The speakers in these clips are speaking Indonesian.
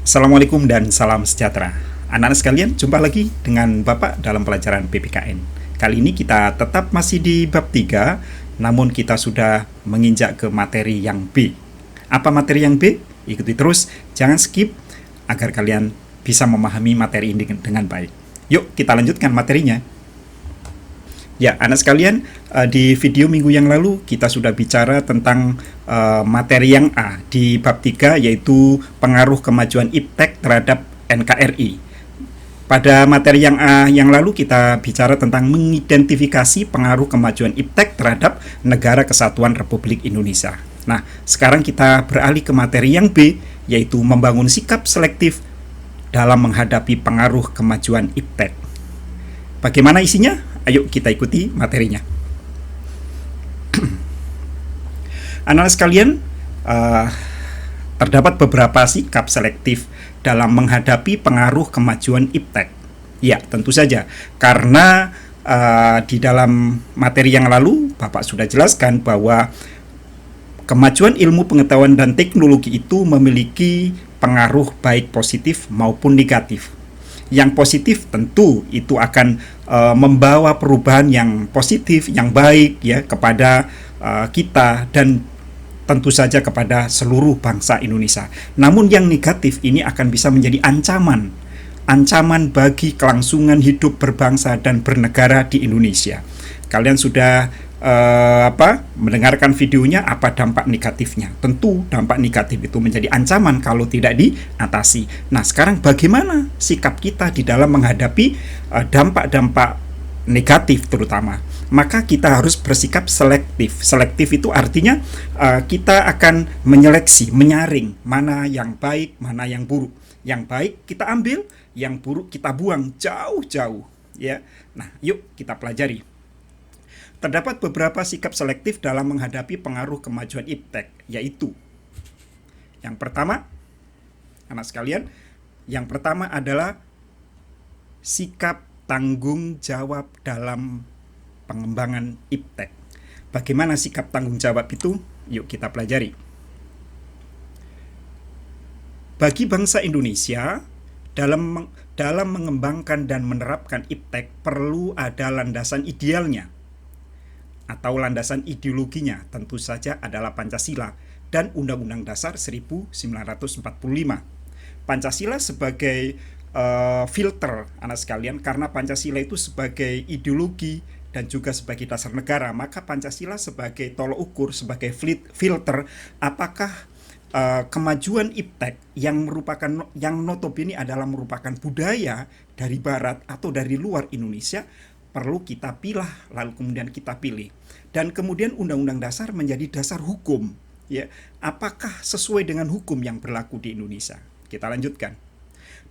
Assalamualaikum dan salam sejahtera. Anak-anak sekalian, jumpa lagi dengan Bapak dalam pelajaran PPKN. Kali ini kita tetap masih di bab 3, namun kita sudah menginjak ke materi yang B. Apa materi yang B? Ikuti terus, jangan skip, agar kalian bisa memahami materi ini dengan baik. Yuk, kita lanjutkan materinya. Ya, anak sekalian, di video minggu yang lalu kita sudah bicara tentang materi yang A di bab 3, yaitu pengaruh kemajuan IPTEK terhadap NKRI. Pada materi yang A yang lalu kita bicara tentang mengidentifikasi pengaruh kemajuan IPTEK terhadap Negara Kesatuan Republik Indonesia. Nah, sekarang kita beralih ke materi yang B, yaitu membangun sikap selektif dalam menghadapi pengaruh kemajuan IPTEK. Bagaimana isinya? Ayo kita ikuti materinya. Anak-anak sekalian, terdapat beberapa sikap selektif dalam menghadapi pengaruh kemajuan IPTEK. Ya, tentu saja, karena di dalam materi yang lalu Bapak sudah jelaskan bahwa kemajuan ilmu pengetahuan dan teknologi itu memiliki pengaruh baik positif maupun negatif. Yang positif tentu itu akan membawa perubahan yang positif, yang baik ya kepada kita dan tentu saja kepada seluruh bangsa Indonesia. Namun yang negatif ini akan bisa menjadi ancaman bagi kelangsungan hidup berbangsa dan bernegara di Indonesia. Kalian sudah mendengarkan videonya, apa dampak negatifnya? Tentu dampak negatif itu menjadi ancaman kalau tidak diatasi. Nah, sekarang bagaimana sikap kita di dalam menghadapi dampak-dampak negatif terutama? Maka kita harus bersikap selektif. Selektif itu artinya kita akan menyeleksi, menyaring mana yang baik, mana yang buruk. Yang baik kita ambil, yang buruk kita buang jauh-jauh ya. Nah, yuk kita pelajari. Terdapat beberapa sikap selektif dalam menghadapi pengaruh kemajuan IPTEK, yaitu yang pertama, anak sekalian, yang pertama adalah sikap tanggung jawab dalam pengembangan IPTEK. Bagaimana sikap tanggung jawab itu? Yuk kita pelajari. Bagi bangsa Indonesia, dalam mengembangkan dan menerapkan IPTEK perlu ada landasan idealnya atau landasan ideologinya, tentu saja adalah Pancasila dan Undang-Undang Dasar 1945. Pancasila sebagai filter anak sekalian, karena Pancasila itu sebagai ideologi dan juga sebagai dasar negara, maka Pancasila sebagai tolok ukur, sebagai filter apakah kemajuan IPTEK yang notabene adalah merupakan budaya dari barat atau dari luar Indonesia, perlu kita pilah, lalu kemudian kita pilih. Dan kemudian Undang-Undang Dasar menjadi dasar hukum. Ya, apakah sesuai dengan hukum yang berlaku di Indonesia? Kita lanjutkan.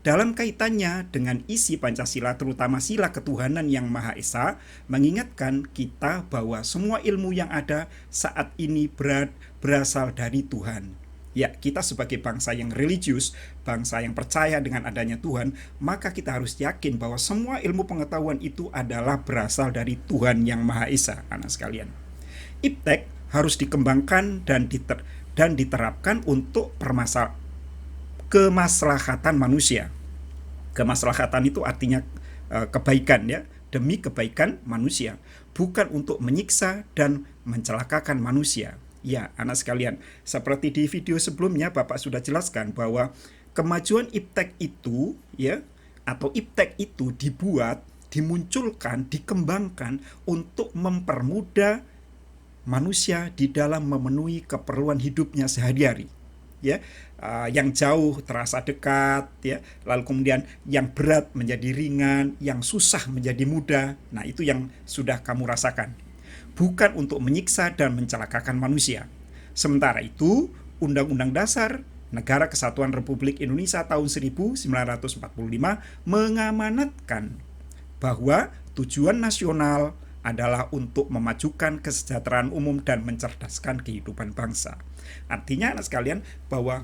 Dalam kaitannya dengan isi Pancasila, terutama sila ketuhanan yang Maha Esa, mengingatkan kita bahwa semua ilmu yang ada saat ini berasal dari Tuhan. Ya, kita sebagai bangsa yang religius, bangsa yang percaya dengan adanya Tuhan, maka kita harus yakin bahwa semua ilmu pengetahuan itu adalah berasal dari Tuhan yang Maha Esa, anak sekalian. IPTEK harus dikembangkan dan diterapkan untuk kemaslahatan manusia. Kemaslahatan itu artinya kebaikan ya, demi kebaikan manusia, bukan untuk menyiksa dan mencelakakan manusia. Ya, anak sekalian, seperti di video sebelumnya Bapak sudah jelaskan bahwa kemajuan IPTEK itu ya, atau IPTEK itu dimunculkan, dikembangkan untuk mempermudah manusia di dalam memenuhi keperluan hidupnya sehari-hari. Ya, yang jauh terasa dekat ya, lalu kemudian yang berat menjadi ringan, yang susah menjadi mudah. Nah, itu yang sudah kamu rasakan. Bukan untuk menyiksa dan mencelakakan manusia. Sementara itu, Undang-Undang Dasar Negara Kesatuan Republik Indonesia tahun 1945 mengamanatkan bahwa tujuan nasional adalah untuk memajukan kesejahteraan umum dan mencerdaskan kehidupan bangsa. Artinya anak sekalian bahwa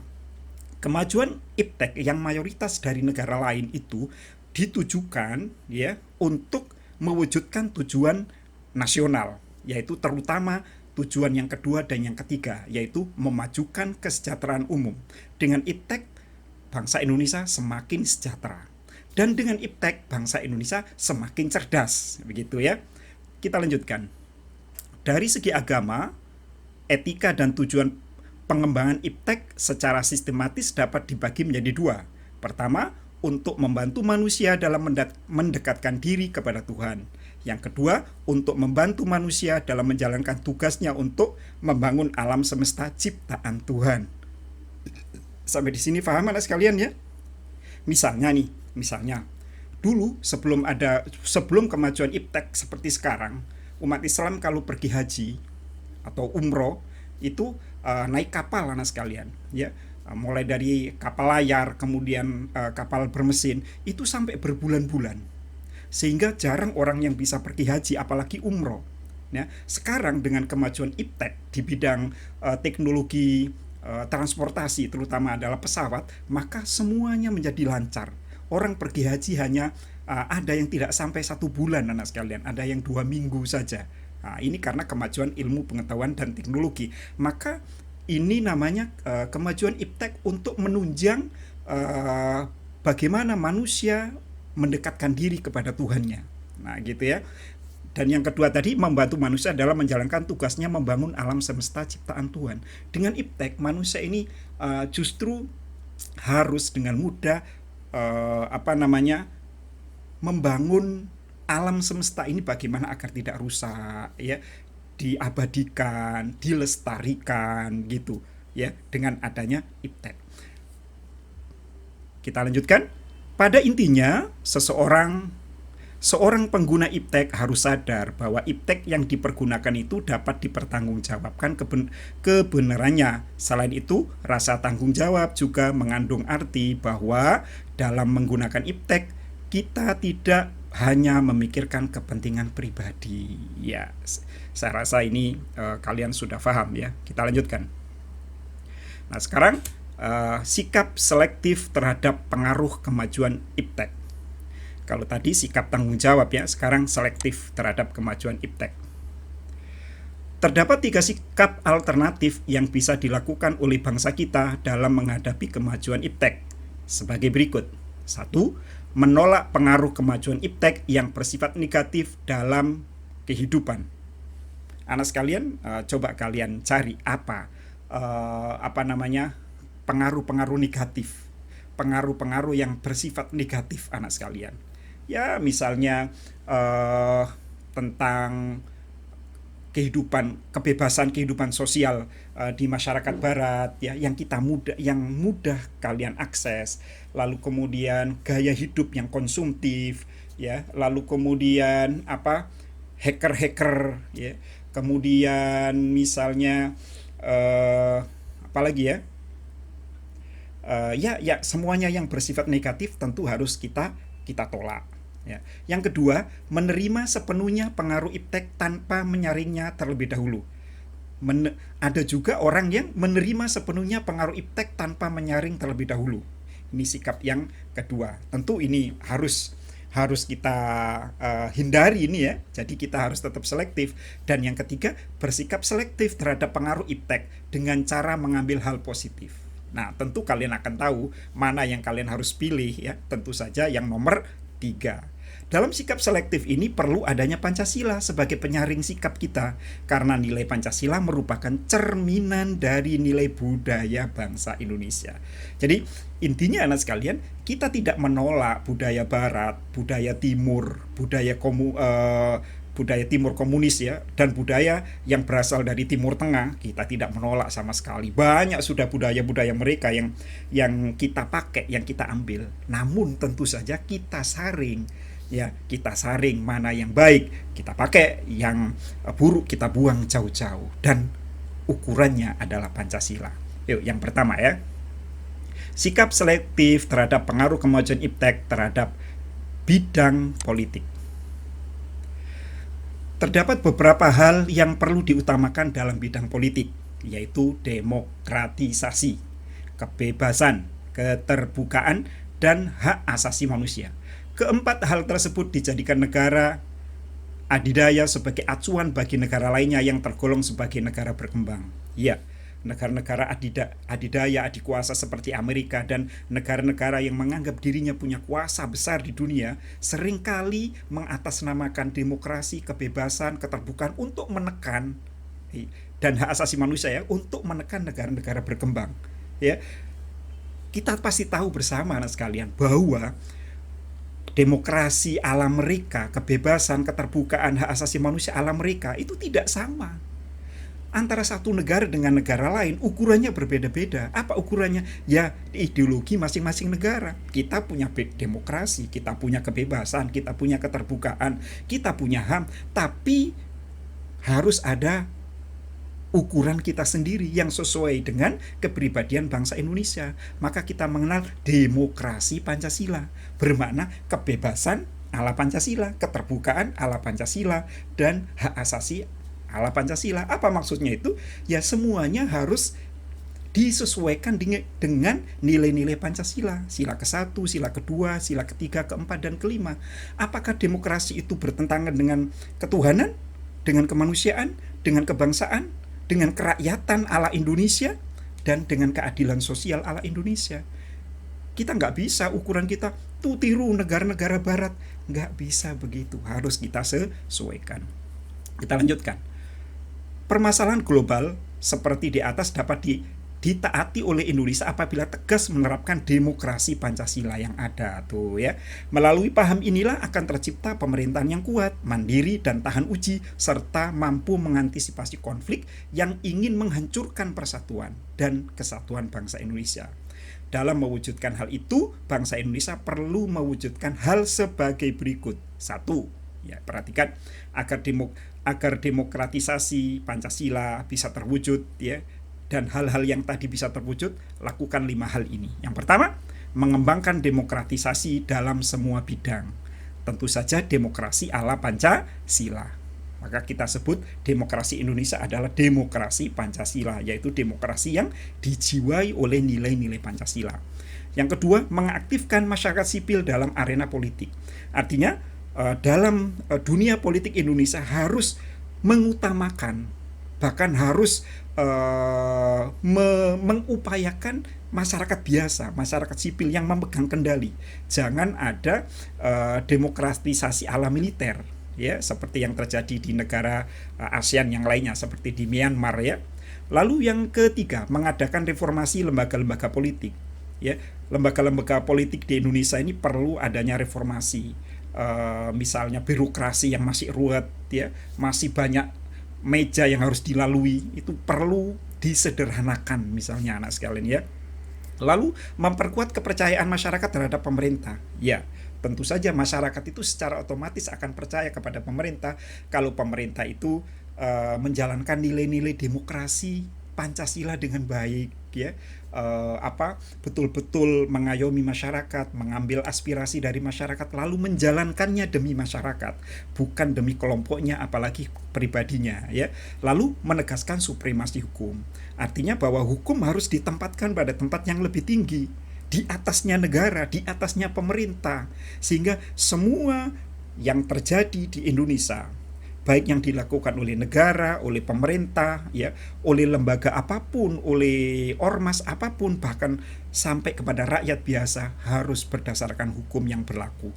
kemajuan IPTEK yang mayoritas dari negara lain itu ditujukan ya untuk mewujudkan tujuan nasional, yaitu terutama tujuan yang kedua dan yang ketiga, yaitu memajukan kesejahteraan umum. Dengan IPTEK bangsa Indonesia semakin sejahtera. Dan dengan IPTEK, bangsa Indonesia semakin cerdas. Begitu ya. Kita lanjutkan. Dari segi agama, etika dan tujuan pengembangan IPTEK secara sistematis dapat dibagi menjadi dua. Pertama, untuk membantu manusia dalam mendekatkan diri kepada Tuhan. Yang kedua, untuk membantu manusia dalam menjalankan tugasnya untuk membangun alam semesta ciptaan Tuhan. Sampai di sini paham anak sekalian ya? Misalnya dulu sebelum kemajuan IPTEK seperti sekarang, umat Islam kalau pergi haji atau umroh itu naik kapal anak sekalian ya. Mulai dari kapal layar, kemudian kapal bermesin, itu sampai berbulan-bulan. Sehingga jarang orang yang bisa pergi haji, apalagi umroh. Ya, sekarang dengan kemajuan IPTEK di bidang teknologi transportasi, terutama adalah pesawat, maka semuanya menjadi lancar. Orang pergi haji hanya ada yang tidak sampai 1 bulan anak sekalian, ada yang 2 minggu saja. Nah, ini karena kemajuan ilmu pengetahuan dan teknologi. Maka ini namanya kemajuan IPTEK untuk menunjang bagaimana manusia mendekatkan diri kepada Tuhannya. Nah, gitu ya. Dan yang kedua tadi, membantu manusia dalam menjalankan tugasnya membangun alam semesta ciptaan Tuhan. Dengan IPTEK, manusia ini justru harus dengan mudah membangun alam semesta ini bagaimana agar tidak rusak ya, diabadikan, dilestarikan gitu ya dengan adanya IPTEK. Kita lanjutkan. Pada intinya, seorang pengguna IPTEK harus sadar bahwa IPTEK yang dipergunakan itu dapat dipertanggungjawabkan kebenarannya. Selain itu, rasa tanggung jawab juga mengandung arti bahwa dalam menggunakan IPTEK, kita tidak hanya memikirkan kepentingan pribadi. Ya, saya rasa ini kalian sudah paham ya. Kita lanjutkan. Nah, sekarang sikap selektif terhadap pengaruh kemajuan IPTEK. Kalau tadi sikap tanggung jawab ya, sekarang selektif terhadap kemajuan IPTEK. Terdapat 3 sikap alternatif yang bisa dilakukan oleh bangsa kita dalam menghadapi kemajuan IPTEK sebagai berikut. 1. Menolak pengaruh kemajuan IPTEK yang bersifat negatif dalam kehidupan. Anak sekalian, coba kalian cari pengaruh-pengaruh negatif, pengaruh-pengaruh yang bersifat negatif anak sekalian. Ya, misalnya tentang kebebasan kehidupan sosial di masyarakat barat ya, yang mudah kalian akses. Lalu kemudian gaya hidup yang konsumtif ya, lalu kemudian hacker ya. Kemudian misalnya apalagi ya, semuanya yang bersifat negatif tentu harus kita tolak. Ya. Yang kedua, menerima sepenuhnya pengaruh IPTEK tanpa menyaringnya terlebih dahulu. Ada juga orang yang menerima sepenuhnya pengaruh IPTEK tanpa menyaring terlebih dahulu. Ini sikap yang kedua. Tentu ini harus kita hindari ini ya. Jadi kita harus tetap selektif. Dan yang ketiga, bersikap selektif terhadap pengaruh IPTEK dengan cara mengambil hal positif. Nah, tentu kalian akan tahu mana yang kalian harus pilih ya. Tentu saja yang nomor 3. Dalam sikap selektif ini perlu adanya Pancasila sebagai penyaring sikap kita, karena nilai Pancasila merupakan cerminan dari nilai budaya bangsa Indonesia. Jadi intinya anak sekalian, kita tidak menolak budaya barat, budaya timur, budaya timur komunis ya, dan budaya yang berasal dari Timur Tengah. Kita tidak menolak sama sekali. Banyak sudah budaya-budaya mereka yang kita pakai, yang kita ambil. Namun tentu saja kita saring mana yang baik kita pakai, yang buruk kita buang jauh-jauh, dan ukurannya adalah Pancasila. Yuk, yang pertama ya, sikap selektif terhadap pengaruh kemajuan IPTEK terhadap bidang politik. Terdapat beberapa hal yang perlu diutamakan dalam bidang politik, yaitu demokratisasi, kebebasan, keterbukaan, dan hak asasi manusia. Keempat hal tersebut dijadikan negara adidaya sebagai acuan bagi negara lainnya yang tergolong sebagai negara berkembang. Ya, negara-negara adidaya, adikuasa seperti Amerika dan negara-negara yang menganggap dirinya punya kuasa besar di dunia seringkali mengatasnamakan demokrasi, kebebasan, keterbukaan untuk menekan dan hak asasi manusia ya, untuk menekan negara-negara berkembang. Ya, kita pasti tahu bersama anak sekalian bahwa demokrasi ala mereka, kebebasan, keterbukaan, hak asasi manusia ala mereka itu tidak sama. Antara satu negara dengan negara lain ukurannya berbeda-beda. Apa ukurannya? Ya ideologi masing-masing negara. Kita punya demokrasi, kita punya kebebasan, kita punya keterbukaan, kita punya HAM, tapi harus ada ukuran kita sendiri yang sesuai dengan kepribadian bangsa Indonesia. Maka kita mengenal demokrasi Pancasila, bermakna kebebasan ala Pancasila, keterbukaan ala Pancasila, dan hak asasi ala Pancasila. Apa maksudnya itu? Ya semuanya harus disesuaikan dengan nilai-nilai Pancasila. Sila ke-1, sila ke-2, sila ke-3, ke-4, dan ke-5. Apakah demokrasi itu bertentangan dengan ketuhanan, dengan kemanusiaan, dengan kebangsaan, dengan kerakyatan ala Indonesia, dan dengan keadilan sosial ala Indonesia? Kita nggak bisa ukuran kita tuh tiru negara-negara barat. Nggak bisa begitu. Harus kita sesuaikan. Kita lanjutkan. Permasalahan global seperti di atas dapat ditaati oleh Indonesia apabila tegas menerapkan demokrasi Pancasila yang ada tuh ya. Melalui paham inilah akan tercipta pemerintahan yang kuat, mandiri dan tahan uji serta mampu mengantisipasi konflik yang ingin menghancurkan persatuan dan kesatuan bangsa Indonesia. Dalam mewujudkan hal itu, bangsa Indonesia perlu mewujudkan hal sebagai berikut. 1. Ya, perhatikan agar demokratisasi Pancasila bisa terwujud ya, dan hal-hal yang tadi bisa terwujud, lakukan 5 hal ini. Yang pertama, mengembangkan demokratisasi dalam semua bidang. Tentu saja demokrasi ala Pancasila. Maka kita sebut demokrasi Indonesia adalah demokrasi Pancasila, yaitu demokrasi yang dijiwai oleh nilai-nilai Pancasila. Yang kedua, mengaktifkan masyarakat sipil dalam arena politik. Artinya, dalam dunia politik Indonesia harus mengutamakan, bahkan harus mengupayakan masyarakat biasa, masyarakat sipil yang memegang kendali. Jangan ada demokratisasi ala militer, ya, seperti yang terjadi di negara ASEAN yang lainnya, seperti di Myanmar ya. Lalu yang ketiga, mengadakan reformasi lembaga-lembaga politik. Ya, lembaga-lembaga politik di Indonesia ini perlu adanya reformasi. Misalnya birokrasi yang masih ruwet, ya, masih banyak meja yang harus dilalui, itu perlu disederhanakan misalnya anak sekalian ya. Lalu memperkuat kepercayaan masyarakat terhadap pemerintah. Ya, tentu saja masyarakat itu secara otomatis akan percaya kepada pemerintah kalau pemerintah itu menjalankan nilai-nilai demokrasi Pancasila dengan baik ya. Betul-betul mengayomi masyarakat, mengambil aspirasi dari masyarakat lalu menjalankannya demi masyarakat, bukan demi kelompoknya apalagi pribadinya ya. Lalu menegaskan supremasi hukum. Artinya bahwa hukum harus ditempatkan pada tempat yang lebih tinggi, di atasnya negara, di atasnya pemerintah, sehingga semua yang terjadi di Indonesia, baik yang dilakukan oleh negara, oleh pemerintah, ya, oleh lembaga apapun, oleh ormas apapun, bahkan sampai kepada rakyat biasa, harus berdasarkan hukum yang berlaku.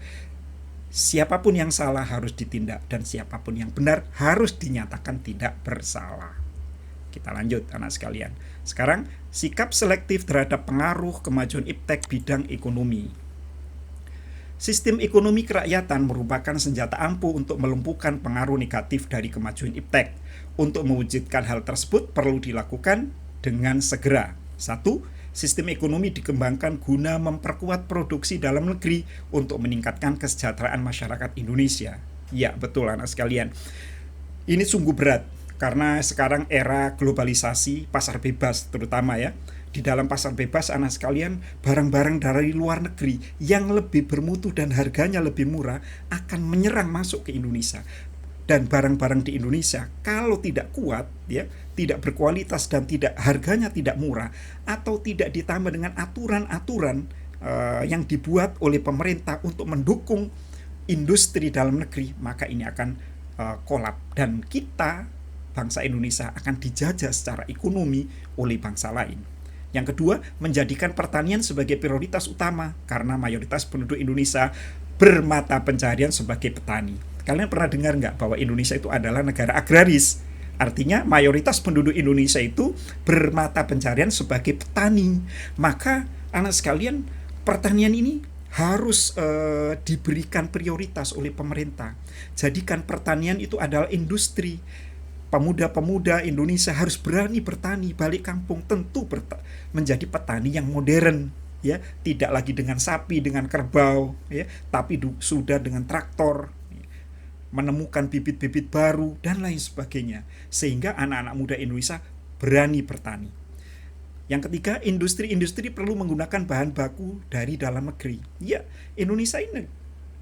Siapapun yang salah harus ditindak, dan siapapun yang benar harus dinyatakan tidak bersalah. Kita lanjut anak sekalian. Sekarang, sikap selektif terhadap pengaruh kemajuan iptek bidang ekonomi. Sistem ekonomi kerakyatan merupakan senjata ampuh untuk melumpuhkan pengaruh negatif dari kemajuan iptek. Untuk mewujudkan hal tersebut perlu dilakukan dengan segera. 1. Sistem ekonomi dikembangkan guna memperkuat produksi dalam negeri untuk meningkatkan kesejahteraan masyarakat Indonesia. Ya, betul anak sekalian. Ini sungguh berat karena sekarang era globalisasi, pasar bebas terutama ya. Di dalam pasar bebas anak sekalian, barang-barang dari luar negeri yang lebih bermutu dan harganya lebih murah akan menyerang masuk ke Indonesia. Dan barang-barang di Indonesia kalau tidak kuat ya, tidak berkualitas dan harganya tidak murah atau tidak ditambah dengan aturan-aturan yang dibuat oleh pemerintah untuk mendukung industri dalam negeri, maka ini akan kolap dan kita bangsa Indonesia akan dijajah secara ekonomi oleh bangsa lain. Yang kedua, menjadikan pertanian sebagai prioritas utama karena mayoritas penduduk Indonesia bermata pencaharian sebagai petani. Kalian pernah dengar nggak bahwa Indonesia itu adalah negara agraris? Artinya mayoritas penduduk Indonesia itu bermata pencaharian sebagai petani. Maka anak sekalian, pertanian ini harus diberikan prioritas oleh pemerintah. Jadikan pertanian itu adalah industri. Pemuda-pemuda Indonesia harus berani bertani, balik kampung tentu menjadi petani yang modern, ya, tidak lagi dengan sapi, dengan kerbau, ya, tapi sudah dengan traktor, menemukan bibit-bibit baru dan lain sebagainya, sehingga anak-anak muda Indonesia berani bertani. Yang ketiga, industri-industri perlu menggunakan bahan baku dari dalam negeri. Ya, Indonesia ini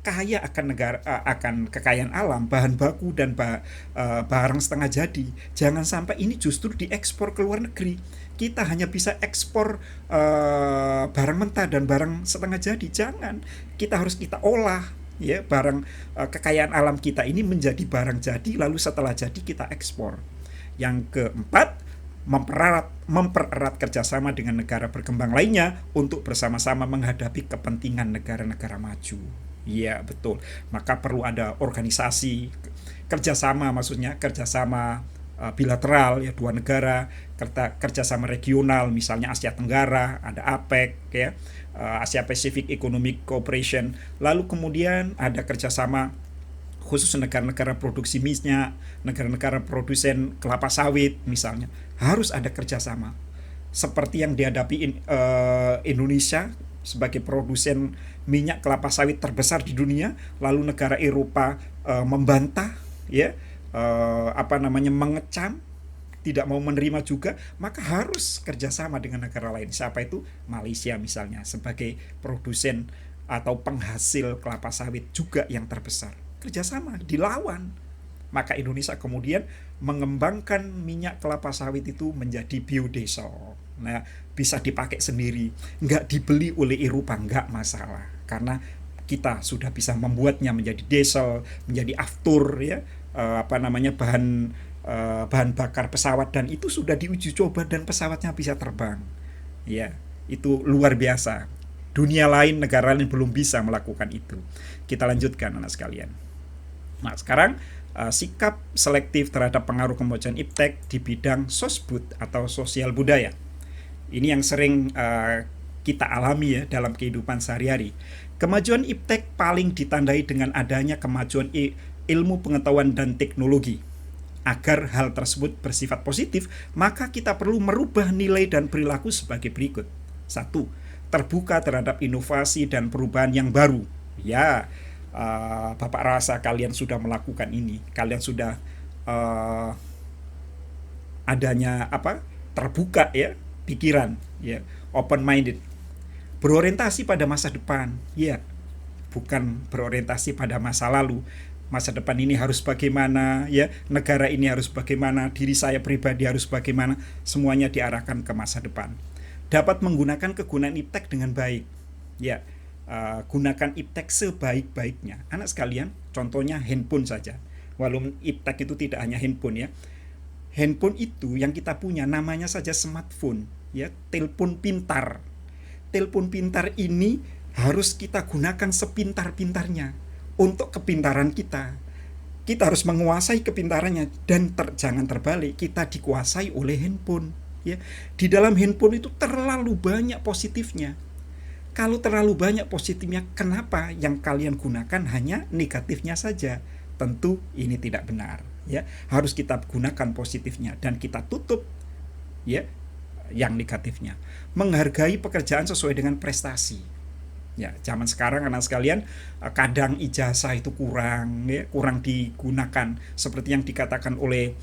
kaya akan kekayaan alam, bahan baku dan barang setengah jadi. Jangan sampai ini justru diekspor ke luar negeri. Kita hanya bisa ekspor barang mentah dan barang setengah jadi. Jangan. Kita harus kita olah, ya, barang kekayaan alam kita ini menjadi barang jadi, lalu setelah jadi kita ekspor. Yang keempat, mempererat kerjasama dengan negara berkembang lainnya untuk bersama-sama menghadapi kepentingan negara-negara maju. Iya, betul. Maka perlu ada organisasi kerjasama, maksudnya kerjasama bilateral, ya, dua negara, kerjasama regional, misalnya Asia Tenggara, ada APEC, ya, Asia Pacific Economic Cooperation. Lalu kemudian ada kerjasama khusus negara-negara produksi minyak, negara-negara produsen kelapa sawit misalnya, harus ada kerjasama. Seperti yang dihadapi Indonesia sebagai produsen minyak kelapa sawit terbesar di dunia, lalu negara Eropa membantah, ya, mengecam, tidak mau menerima juga, maka harus kerjasama dengan negara lain. Siapa itu? Malaysia misalnya, sebagai produsen atau penghasil kelapa sawit juga yang terbesar. Kerjasama, dilawan. Maka Indonesia kemudian mengembangkan minyak kelapa sawit itu menjadi biodiesel. Nah, bisa dipakai sendiri, nggak dibeli oleh Eropa, nggak masalah, karena kita sudah bisa membuatnya menjadi diesel, menjadi aftur, ya, bahan bakar pesawat, dan itu sudah diuji coba dan pesawatnya bisa terbang. Ya, itu luar biasa. Dunia lain, negara lain belum bisa melakukan itu. Kita lanjutkan, anak sekalian. Nah, sekarang sikap selektif terhadap pengaruh kemajuan iptek di bidang sosbud atau sosial budaya. Ini yang sering kita alami, ya, dalam kehidupan sehari-hari. Kemajuan iptek paling ditandai dengan adanya kemajuan ilmu pengetahuan dan teknologi. Agar hal tersebut bersifat positif, maka kita perlu merubah nilai dan perilaku sebagai berikut. 1. Terbuka terhadap inovasi dan perubahan yang baru. Ya, Bapak rasa kalian sudah melakukan ini. Kalian sudah adanya terbuka, ya, pikiran, ya, open minded, berorientasi pada masa depan, ya, bukan berorientasi pada masa lalu. Masa depan ini harus bagaimana, ya, negara ini harus bagaimana, diri saya pribadi harus bagaimana, semuanya diarahkan ke masa depan. Dapat menggunakan kegunaan iptek dengan baik, ya. Gunakan iptek sebaik-baiknya. Anak sekalian, contohnya handphone saja. Walaupun iptek itu tidak hanya handphone, ya. Handphone itu yang kita punya namanya saja smartphone, ya, telepon pintar. Telepon pintar ini harus kita gunakan sepintar-pintarnya untuk kepintaran kita. Kita harus menguasai kepintarannya dan jangan terbalik, kita dikuasai oleh handphone, ya. Di dalam handphone itu terlalu banyak positifnya. Kalau terlalu banyak positifnya, kenapa yang kalian gunakan hanya negatifnya saja? Tentu ini tidak benar, ya. Harus kita gunakan positifnya dan kita tutup, ya, yang negatifnya. Menghargai pekerjaan sesuai dengan prestasi. Ya, zaman sekarang anak sekalian, kadang ijazah itu kurang, ya, kurang digunakan seperti yang dikatakan oleh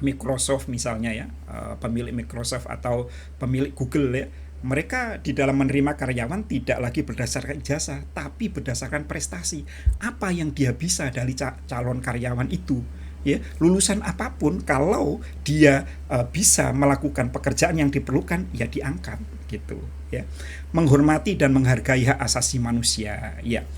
Microsoft misalnya, ya, pemilik Microsoft atau pemilik Google, ya. Mereka di dalam menerima karyawan tidak lagi berdasarkan ijazah, tapi berdasarkan prestasi. Apa yang dia bisa dari calon karyawan itu, ya, lulusan apapun, kalau dia bisa melakukan pekerjaan yang diperlukan, ya diangkat, gitu, ya. Menghormati dan menghargai hak asasi manusia, ya.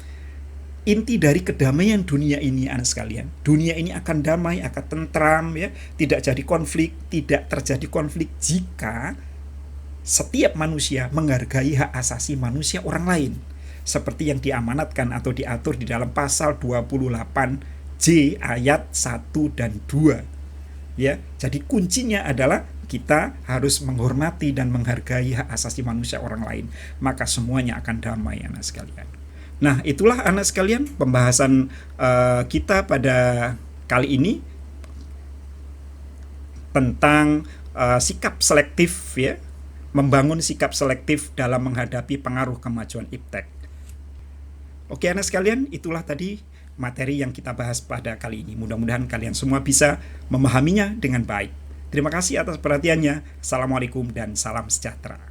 inti dari kedamaian dunia ini, anak sekalian. Dunia ini akan damai, akan tentram, ya, tidak jadi konflik, tidak terjadi konflik jika setiap manusia menghargai hak asasi manusia orang lain, seperti yang diamanatkan atau diatur di dalam pasal 28J ayat 1 dan 2. Ya, jadi kuncinya adalah kita harus menghormati dan menghargai hak asasi manusia orang lain, maka semuanya akan damai, anak sekalian. Nah, itulah anak sekalian pembahasan kita pada kali ini tentang sikap selektif, ya, membangun sikap selektif dalam menghadapi pengaruh kemajuan iptek. Oke, anak sekalian, itulah tadi materi yang kita bahas pada kali ini. Mudah-mudahan kalian semua bisa memahaminya dengan baik. Terima kasih atas perhatiannya. Assalamualaikum dan salam sejahtera.